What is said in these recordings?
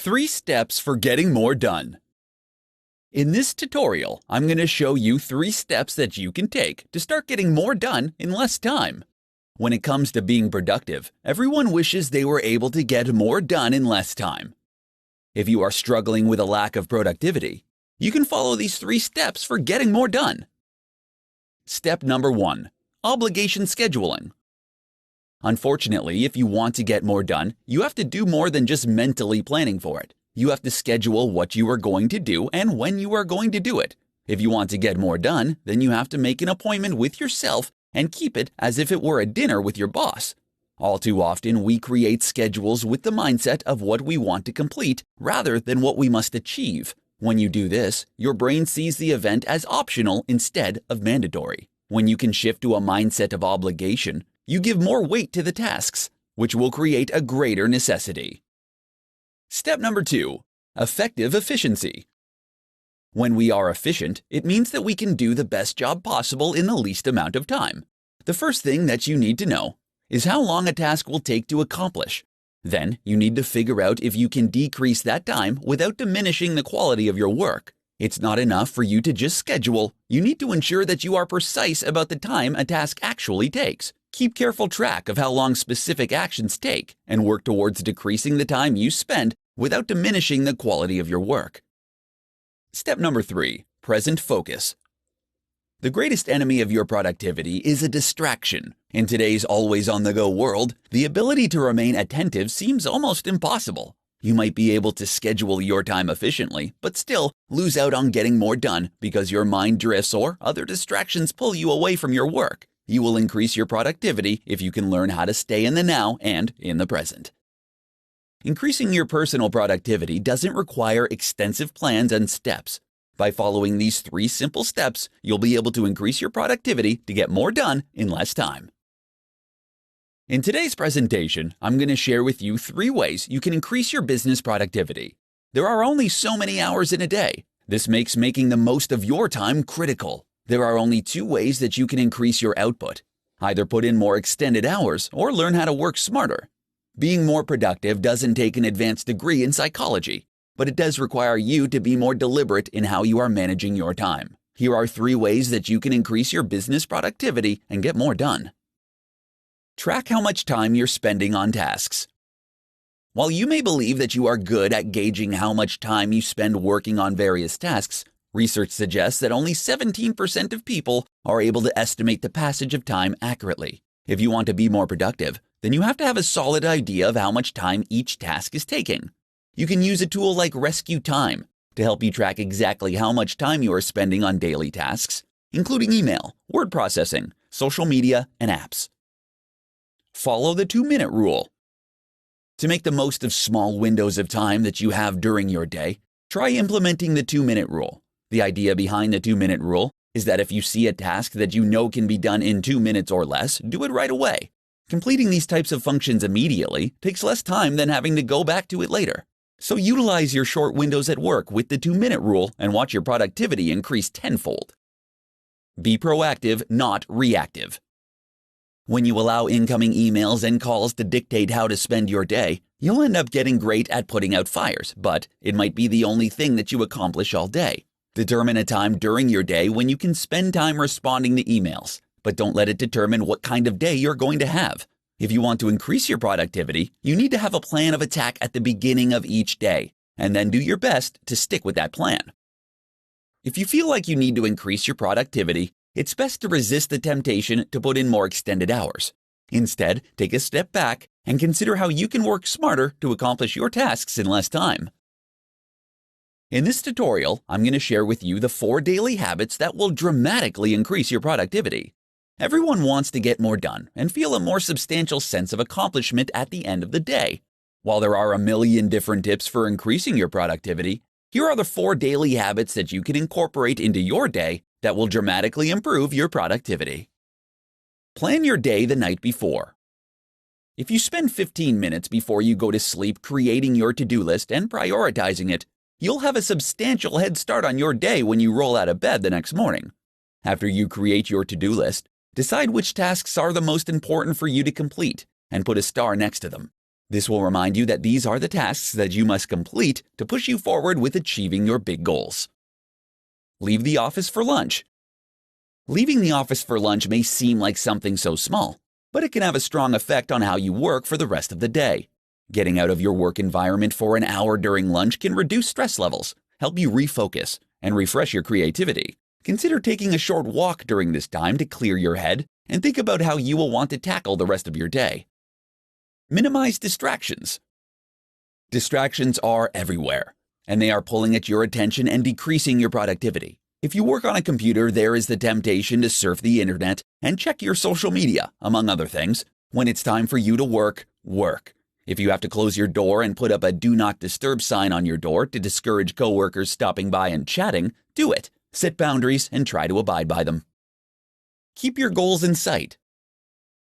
3 steps for getting more done. In this tutorial, I'm going to show you 3 steps that you can take to start getting more done in less time. When it comes to being productive, everyone wishes they were able to get more done in less time. If you are struggling with a lack of productivity, you can follow these 3 steps for getting more done. Step number 1. Obligation scheduling. Unfortunately, if you want to get more done, you have to do more than just mentally planning for it. You have to schedule what you are going to do and when you are going to do it. If you want to get more done, then you have to make an appointment with yourself and keep it as if it were a dinner with your boss. All too often, we create schedules with the mindset of what we want to complete rather than what we must achieve. When you do this, your brain sees the event as optional instead of mandatory. When you can shift to a mindset of obligation, you give more weight to the tasks, which will create a greater necessity. Step number 2. Effective efficiency. When we are efficient, it means that we can do the best job possible in the least amount of time. The first thing that you need to know is how long a task will take to accomplish. Then, you need to figure out if you can decrease that time without diminishing the quality of your work. It's not enough for you to just schedule. You need to ensure that you are precise about the time a task actually takes. Keep careful track of how long specific actions take and work towards decreasing the time you spend without diminishing the quality of your work. Step number 3. Present focus. The greatest enemy of your productivity is a distraction. In today's always-on-the-go world, the ability to remain attentive seems almost impossible. You might be able to schedule your time efficiently, but still lose out on getting more done because your mind drifts or other distractions pull you away from your work. You will increase your productivity if you can learn how to stay in the now and in the present. Increasing your personal productivity doesn't require extensive plans and steps. By following these 3 simple steps, you'll be able to increase your productivity to get more done in less time. In today's presentation, I'm going to share with you 3 ways you can increase your business productivity. There are only so many hours in a day. This makes making the most of your time critical. There are only 2 ways that you can increase your output. Either put in more extended hours or learn how to work smarter. Being more productive doesn't take an advanced degree in psychology, but it does require you to be more deliberate in how you are managing your time. Here are 3 ways that you can increase your business productivity and get more done. Track how much time you're spending on tasks. While you may believe that you are good at gauging how much time you spend working on various tasks, research suggests that only 17% of people are able to estimate the passage of time accurately. If you want to be more productive, then you have to have a solid idea of how much time each task is taking. You can use a tool like Rescue Time to help you track exactly how much time you are spending on daily tasks, including email, word processing, social media, and apps. Follow the 2-minute rule. To make the most of small windows of time that you have during your day, try implementing the 2-minute rule. The idea behind the 2-minute rule is that if you see a task that you know can be done in 2 minutes or less, do it right away. Completing these types of functions immediately takes less time than having to go back to it later. So utilize your short windows at work with the 2-minute rule and watch your productivity increase tenfold. Be proactive, not reactive. When you allow incoming emails and calls to dictate how to spend your day, you'll end up getting great at putting out fires, but it might be the only thing that you accomplish all day. Determine a time during your day when you can spend time responding to emails, but don't let it determine what kind of day you're going to have. If you want to increase your productivity, you need to have a plan of attack at the beginning of each day, and then do your best to stick with that plan. If you feel like you need to increase your productivity, it's best to resist the temptation to put in more extended hours. Instead, take a step back and consider how you can work smarter to accomplish your tasks in less time. In this tutorial, I'm going to share with you the 4 daily habits that will dramatically increase your productivity. Everyone wants to get more done and feel a more substantial sense of accomplishment at the end of the day. While there are a million different tips for increasing your productivity, here are the 4 daily habits that you can incorporate into your day that will dramatically improve your productivity. Plan your day the night before. If you spend 15 minutes before you go to sleep creating your to-do list and prioritizing it, you'll have a substantial head start on your day when you roll out of bed the next morning. After you create your to-do list, decide which tasks are the most important for you to complete and put a star next to them. This will remind you that these are the tasks that you must complete to push you forward with achieving your big goals. Leave the office for lunch. Leaving the office for lunch may seem like something so small, but it can have a strong effect on how you work for the rest of the day. Getting out of your work environment for an hour during lunch can reduce stress levels, help you refocus, and refresh your creativity. Consider taking a short walk during this time to clear your head and think about how you will want to tackle the rest of your day. Minimize distractions. Distractions are everywhere, and they are pulling at your attention and decreasing your productivity. If you work on a computer, there is the temptation to surf the internet and check your social media, among other things. When it's time for you to work, work. If you have to close your door and put up a do not disturb sign on your door to discourage coworkers stopping by and chatting, do it. Set boundaries and try to abide by them. Keep your goals in sight.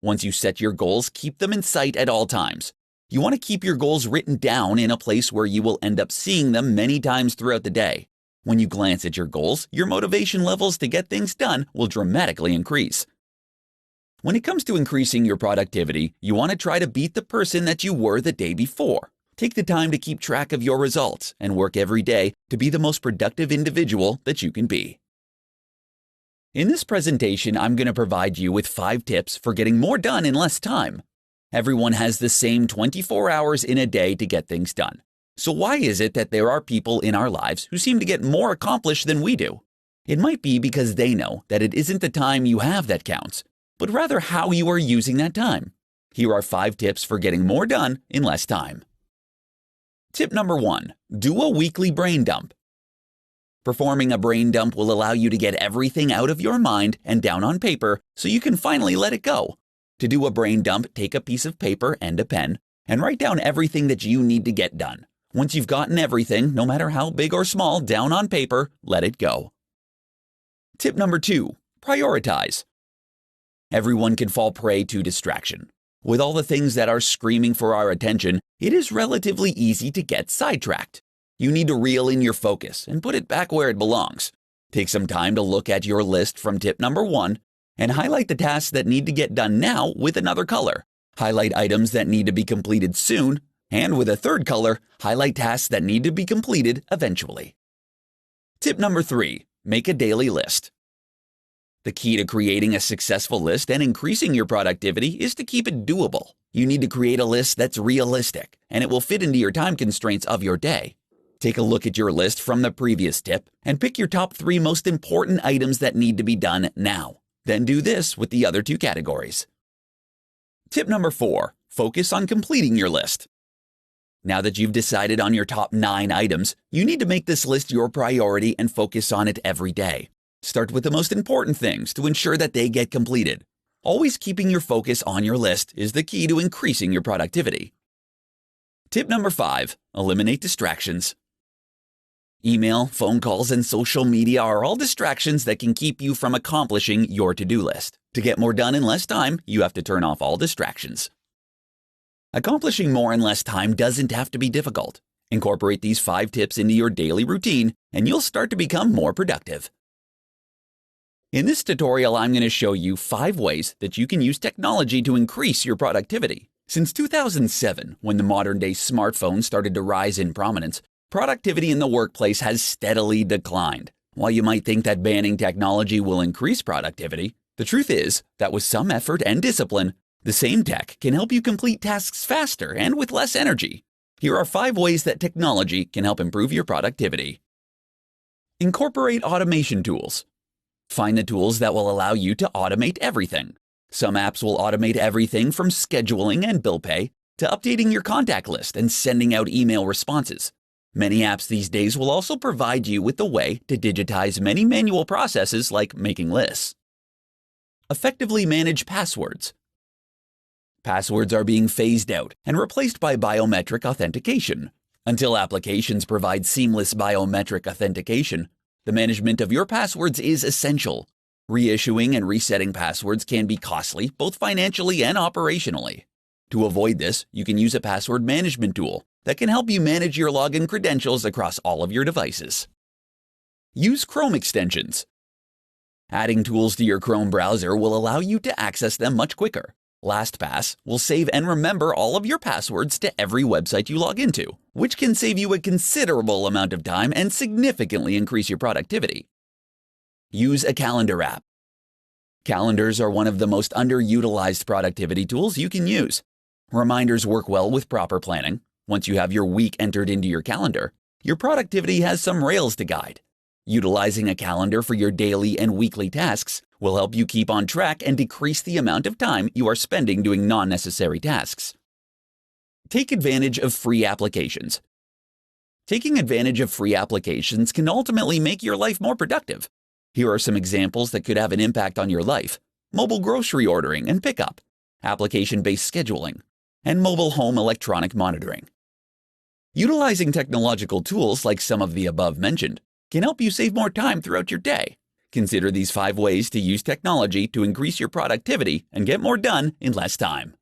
Once you set your goals, keep them in sight at all times. You want to keep your goals written down in a place where you will end up seeing them many times throughout the day. When you glance at your goals, your motivation levels to get things done will dramatically increase. When it comes to increasing your productivity, you want to try to beat the person that you were the day before. Take the time to keep track of your results and work every day to be the most productive individual that you can be. In this presentation, I'm going to provide you with 5 tips for getting more done in less time. Everyone has the same 24 hours in a day to get things done. So why is it that there are people in our lives who seem to get more accomplished than we do? It might be because they know that it isn't the time you have that counts, but rather how you are using that time. Here are 5 tips for getting more done in less time. Tip number 1, do a weekly brain dump. Performing a brain dump will allow you to get everything out of your mind and down on paper so you can finally let it go. To do a brain dump, take a piece of paper and a pen and write down everything that you need to get done. Once you've gotten everything, no matter how big or small, down on paper, let it go. Tip number 2, prioritize. Everyone can fall prey to distraction. With all the things that are screaming for our attention, it is relatively easy to get sidetracked. You need to reel in your focus and put it back where it belongs. Take some time to look at your list from tip number 1 and highlight the tasks that need to get done now with another color. Highlight items that need to be completed soon, and with a third color, highlight tasks that need to be completed eventually. Tip number 3, make a daily list. The key to creating a successful list and increasing your productivity is to keep it doable. You need to create a list that's realistic, and it will fit into your time constraints of your day. Take a look at your list from the previous tip and pick your top 3 most important items that need to be done now. Then do this with the other 2 categories. Tip number 4, focus on completing your list. Now that you've decided on your top 9 items, you need to make this list your priority and focus on it every day. Start with the most important things to ensure that they get completed. Always keeping your focus on your list is the key to increasing your productivity. Tip number 5, eliminate distractions. Email, phone calls, and social media are all distractions that can keep you from accomplishing your to-do list. To get more done in less time, you have to turn off all distractions. Accomplishing more in less time doesn't have to be difficult. Incorporate these 5 tips into your daily routine, and you'll start to become more productive. In this tutorial, I'm going to show you 5 ways that you can use technology to increase your productivity. Since 2007, when the modern-day smartphone started to rise in prominence, productivity in the workplace has steadily declined. While you might think that banning technology will increase productivity, the truth is that with some effort and discipline, the same tech can help you complete tasks faster and with less energy. Here are 5 ways that technology can help improve your productivity. Incorporate automation tools. Find the tools that will allow you to automate everything. Some apps will automate everything from scheduling and bill pay to updating your contact list and sending out email responses. Many apps these days will also provide you with a way to digitize many manual processes like making lists. Effectively manage passwords. Passwords are being phased out and replaced by biometric authentication. Until applications provide seamless biometric authentication, the management of your passwords is essential. Reissuing and resetting passwords can be costly, both financially and operationally. To avoid this, you can use a password management tool that can help you manage your login credentials across all of your devices. Use Chrome extensions. Adding tools to your Chrome browser will allow you to access them much quicker. LastPass will save and remember all of your passwords to every website you log into, which can save you a considerable amount of time and significantly increase your productivity. Use a calendar app. Calendars are one of the most underutilized productivity tools you can use. Reminders work well with proper planning. Once you have your week entered into your calendar, your productivity has some rails to guide. Utilizing a calendar for your daily and weekly tasks will help you keep on track and decrease the amount of time you are spending doing non-necessary tasks. Take advantage of free applications. Taking advantage of free applications can ultimately make your life more productive. Here are some examples that could have an impact on your life: mobile grocery ordering and pickup, application-based scheduling, and mobile home electronic monitoring. Utilizing technological tools like some of the above mentioned can help you save more time throughout your day. Consider these 5 ways to use technology to increase your productivity and get more done in less time.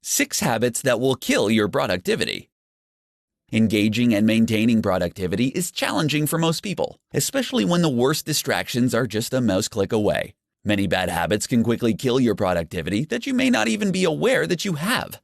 6 habits that will kill your productivity. Engaging and maintaining productivity is challenging for most people, especially when the worst distractions are just a mouse click away. Many bad habits can quickly kill your productivity that you may not even be aware that you have.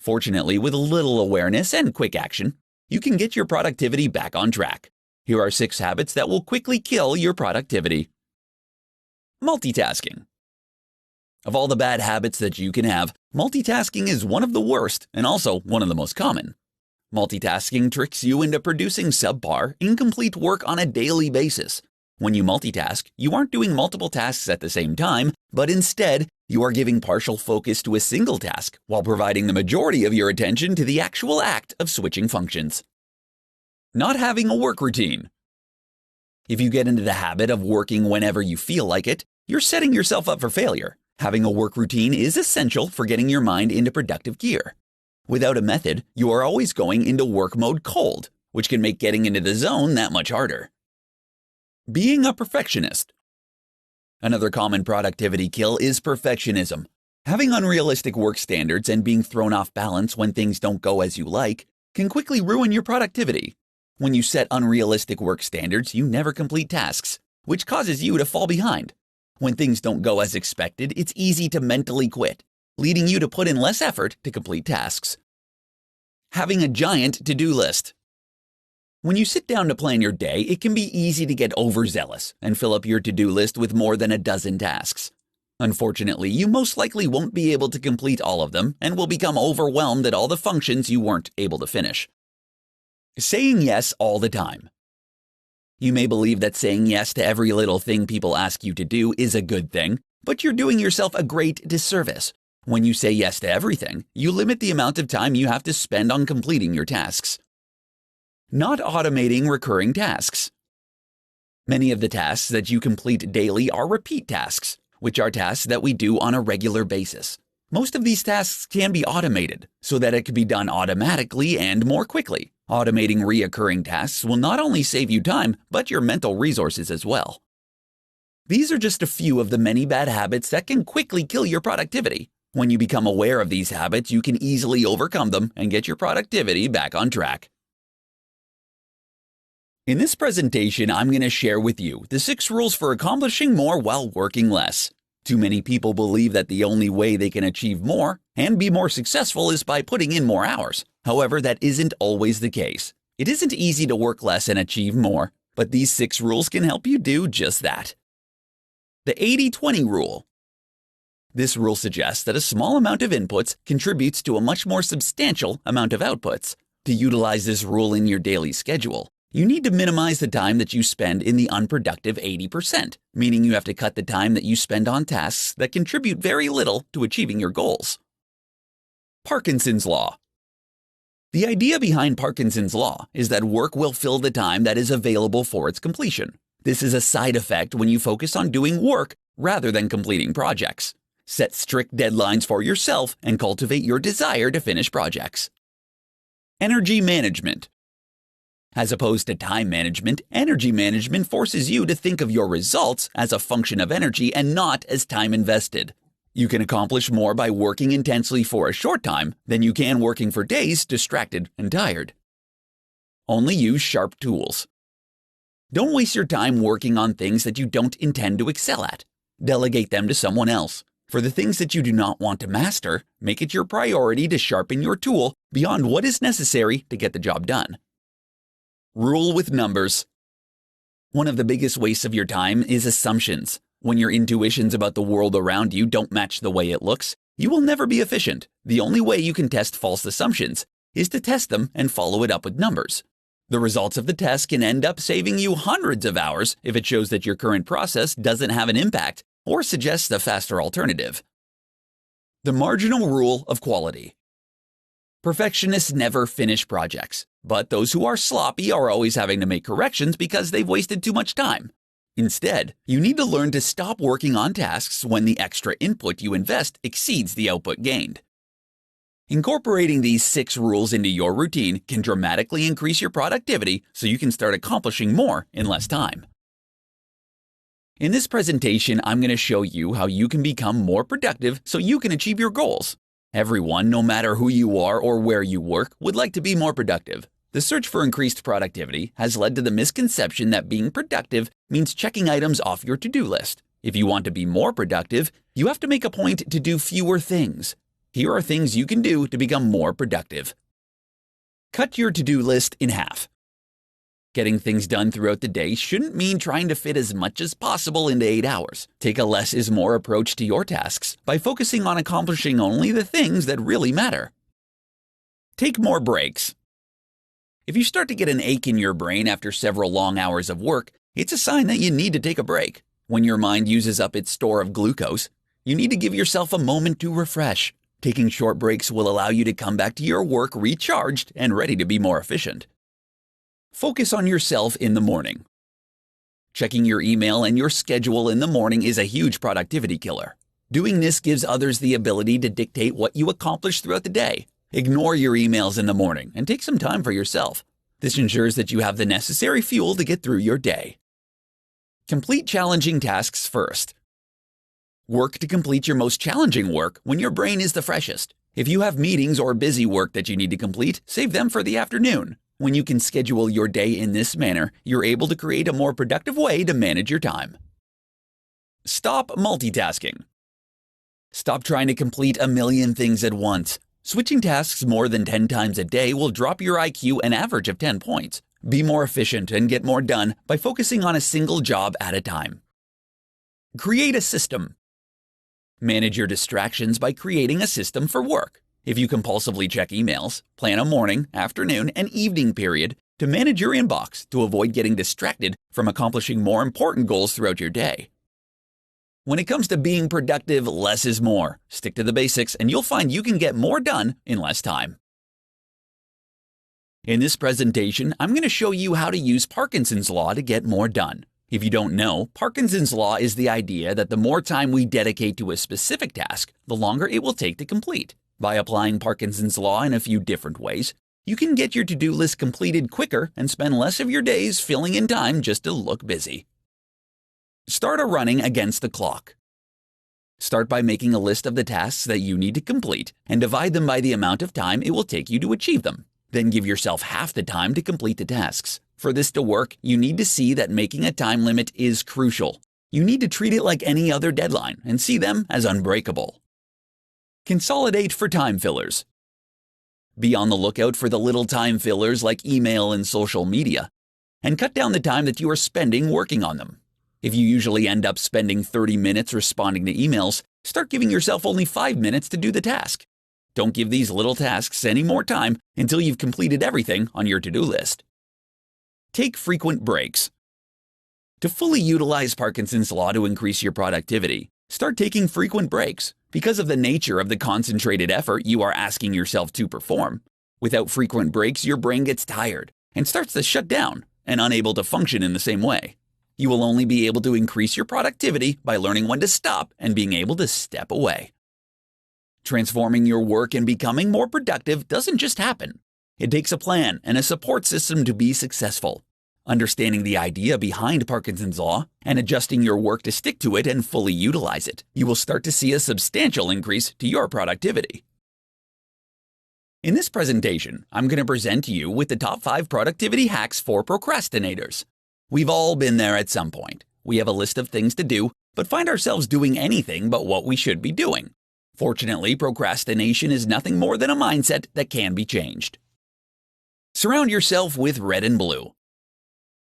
Fortunately, with a little awareness and quick action, you can get your productivity back on track. Here are 6 habits that will quickly kill your productivity. Multitasking. Of all the bad habits that you can have, multitasking is one of the worst and also one of the most common. Multitasking tricks you into producing subpar, incomplete work on a daily basis. When you multitask, you aren't doing multiple tasks at the same time, but instead, you are giving partial focus to a single task while providing the majority of your attention to the actual act of switching functions. Not having a work routine. If you get into the habit of working whenever you feel like it, you're setting yourself up for failure. Having a work routine is essential for getting your mind into productive gear. Without a method, you are always going into work mode cold, which can make getting into the zone that much harder. Being a perfectionist. Another common productivity kill is perfectionism. Having unrealistic work standards and being thrown off balance when things don't go as you like can quickly ruin your productivity. When you set unrealistic work standards, you never complete tasks, which causes you to fall behind. When things don't go as expected, it's easy to mentally quit, leading you to put in less effort to complete tasks. Having a giant to-do list. When you sit down to plan your day, it can be easy to get overzealous and fill up your to-do list with more than a dozen tasks. Unfortunately, you most likely won't be able to complete all of them and will become overwhelmed at all the functions you weren't able to finish. Saying yes all the time. You may believe that saying yes to every little thing people ask you to do is a good thing, but you're doing yourself a great disservice. When you say yes to everything, you limit the amount of time you have to spend on completing your tasks. Not automating recurring tasks. Many of the tasks that you complete daily are repeat tasks, which are tasks that we do on a regular basis. Most of these tasks can be automated so that it can be done automatically and more quickly. Automating reoccurring tasks will not only save you time, but your mental resources as well. These are just a few of the many bad habits that can quickly kill your productivity. When you become aware of these habits, you can easily overcome them and get your productivity back on track. In this presentation, I'm going to share with you the 6 rules for accomplishing more while working less. Too many people believe that the only way they can achieve more and be more successful is by putting in more hours. However, that isn't always the case. It isn't easy to work less and achieve more, but these 6 rules can help you do just that. The 80-20 rule. This rule suggests that a small amount of inputs contributes to a much more substantial amount of outputs. To utilize this rule in your daily schedule, you need to minimize the time that you spend in the unproductive 80%, meaning you have to cut the time that you spend on tasks that contribute very little to achieving your goals. Parkinson's Law. The idea behind Parkinson's Law is that work will fill the time that is available for its completion. This is a side effect when you focus on doing work rather than completing projects. Set strict deadlines for yourself and cultivate your desire to finish projects. Energy management. As opposed to time management, energy management forces you to think of your results as a function of energy and not as time invested. You can accomplish more by working intensely for a short time than you can working for days distracted and tired. Only use sharp tools. Don't waste your time working on things that you don't intend to excel at. Delegate them to someone else. For the things that you do not want to master, make it your priority to sharpen your tool beyond what is necessary to get the job done. Rule with numbers. One of the biggest wastes of your time is assumptions. When your intuitions about the world around you don't match the way it looks, you will never be efficient. The only way you can test false assumptions is to test them and follow it up with numbers. The results of the test can end up saving you hundreds of hours if it shows that your current process doesn't have an impact or suggests a faster alternative. The marginal rule of quality. Perfectionists never finish projects, but those who are sloppy are always having to make corrections because they've wasted too much time. Instead, you need to learn to stop working on tasks when the extra input you invest exceeds the output gained. Incorporating these 6 rules into your routine can dramatically increase your productivity so you can start accomplishing more in less time. In this presentation, I'm going to show you how you can become more productive so you can achieve your goals. Everyone, no matter who you are or where you work, would like to be more productive. The search for increased productivity has led to the misconception that being productive means checking items off your to-do list. If you want to be more productive, you have to make a point to do fewer things. Here are things you can do to become more productive. Cut your to-do list in half. Getting things done throughout the day shouldn't mean trying to fit as much as possible into 8 hours. Take a less is more approach to your tasks by focusing on accomplishing only the things that really matter. Take more breaks. If you start to get an ache in your brain after several long hours of work, it's a sign that you need to take a break. When your mind uses up its store of glucose, you need to give yourself a moment to refresh. Taking short breaks will allow you to come back to your work recharged and ready to be more efficient. Focus on yourself in the morning. Checking your email and your schedule in the morning is a huge productivity killer. Doing this gives others the ability to dictate what you accomplish throughout the day. Ignore your emails in the morning and take some time for yourself. This ensures that you have the necessary fuel to get through your day. Complete challenging tasks first. Work to complete your most challenging work when your brain is the freshest. If you have meetings or busy work that you need to complete, save them for the afternoon. When you can schedule your day in this manner, you're able to create a more productive way to manage your time. Stop multitasking. Stop trying to complete a million things at once. Switching tasks more than 10 times a day will drop your IQ an average of 10 points. Be more efficient and get more done by focusing on a single job at a time. Create a system. Manage your distractions by creating a system for work. If you compulsively check emails, plan a morning, afternoon, and evening period to manage your inbox to avoid getting distracted from accomplishing more important goals throughout your day. When it comes to being productive, less is more. Stick to the basics and you'll find you can get more done in less time. In this presentation, I'm going to show you how to use Parkinson's Law to get more done. If you don't know, Parkinson's Law is the idea that the more time we dedicate to a specific task, the longer it will take to complete. By applying Parkinson's Law in a few different ways, you can get your to-do list completed quicker and spend less of your days filling in time just to look busy. Start a running against the clock. Start by making a list of the tasks that you need to complete and divide them by the amount of time it will take you to achieve them. Then give yourself half the time to complete the tasks. For this to work, you need to see that making a time limit is crucial. You need to treat it like any other deadline and see them as unbreakable. Consolidate for time fillers. Be on the lookout for the little time fillers like email and social media, and cut down the time that you are spending working on them. If you usually end up spending 30 minutes responding to emails, start giving yourself only 5 minutes to do the task. Don't give these little tasks any more time until you've completed everything on your to-do list. Take frequent breaks. To fully utilize Parkinson's Law to increase your productivity, start taking frequent breaks. Because of the nature of the concentrated effort you are asking yourself to perform, without frequent breaks, your brain gets tired and starts to shut down and unable to function in the same way. You will only be able to increase your productivity by learning when to stop and being able to step away. Transforming your work and becoming more productive doesn't just happen. It takes a plan and a support system to be successful. Understanding the idea behind Parkinson's Law and adjusting your work to stick to it and fully utilize it, you will start to see a substantial increase to your productivity. In this presentation, I'm going to present to you with the top 5 productivity hacks for procrastinators. We've all been there at some point. We have a list of things to do, but find ourselves doing anything but what we should be doing. Fortunately, procrastination is nothing more than a mindset that can be changed. Surround yourself with red and blue.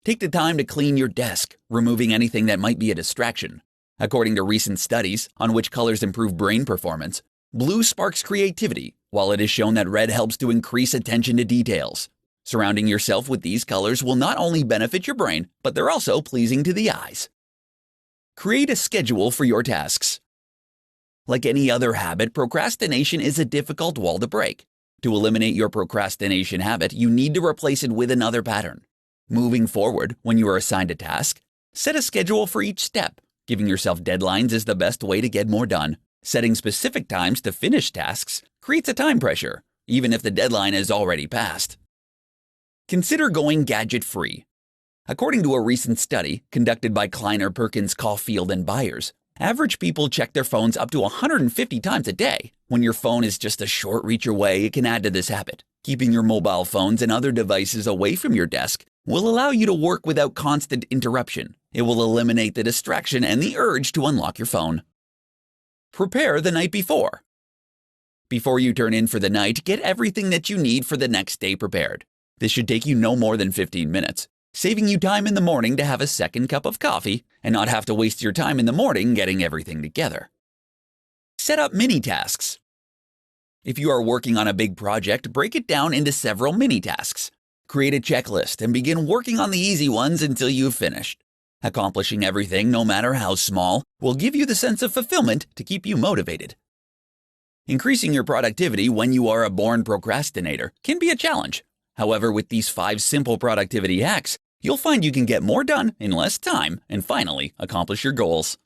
Take the time to clean your desk, removing anything that might be a distraction. According to recent studies on which colors improve brain performance, blue sparks creativity, while it is shown that red helps to increase attention to details. Surrounding yourself with these colors will not only benefit your brain, but they're also pleasing to the eyes. Create a schedule for your tasks. Like any other habit, procrastination is a difficult wall to break. To eliminate your procrastination habit, you need to replace it with another pattern. Moving forward, when you are assigned a task, set a schedule for each step. Giving yourself deadlines is the best way to get more done. Setting specific times to finish tasks creates a time pressure, even if the deadline is already passed. Consider going gadget-free. According to a recent study conducted by Kleiner Perkins Caulfield and Byers, average people check their phones up to 150 times a day. When your phone is just a short reach away, it can add to this habit. Keeping your mobile phones and other devices away from your desk will allow you to work without constant interruption. It will eliminate the distraction and the urge to unlock your phone. Prepare the night before. Before you turn in for the night, get everything that you need for the next day prepared. This should take you no more than 15 minutes, saving you time in the morning to have a second cup of coffee and not have to waste your time in the morning getting everything together. Set up mini tasks. If you are working on a big project, break it down into several mini tasks. Create a checklist and begin working on the easy ones until you've finished. Accomplishing everything, no matter how small, will give you the sense of fulfillment to keep you motivated. Increasing your productivity when you are a born procrastinator can be a challenge. However, with these 5 simple productivity hacks, you'll find you can get more done in less time and finally accomplish your goals.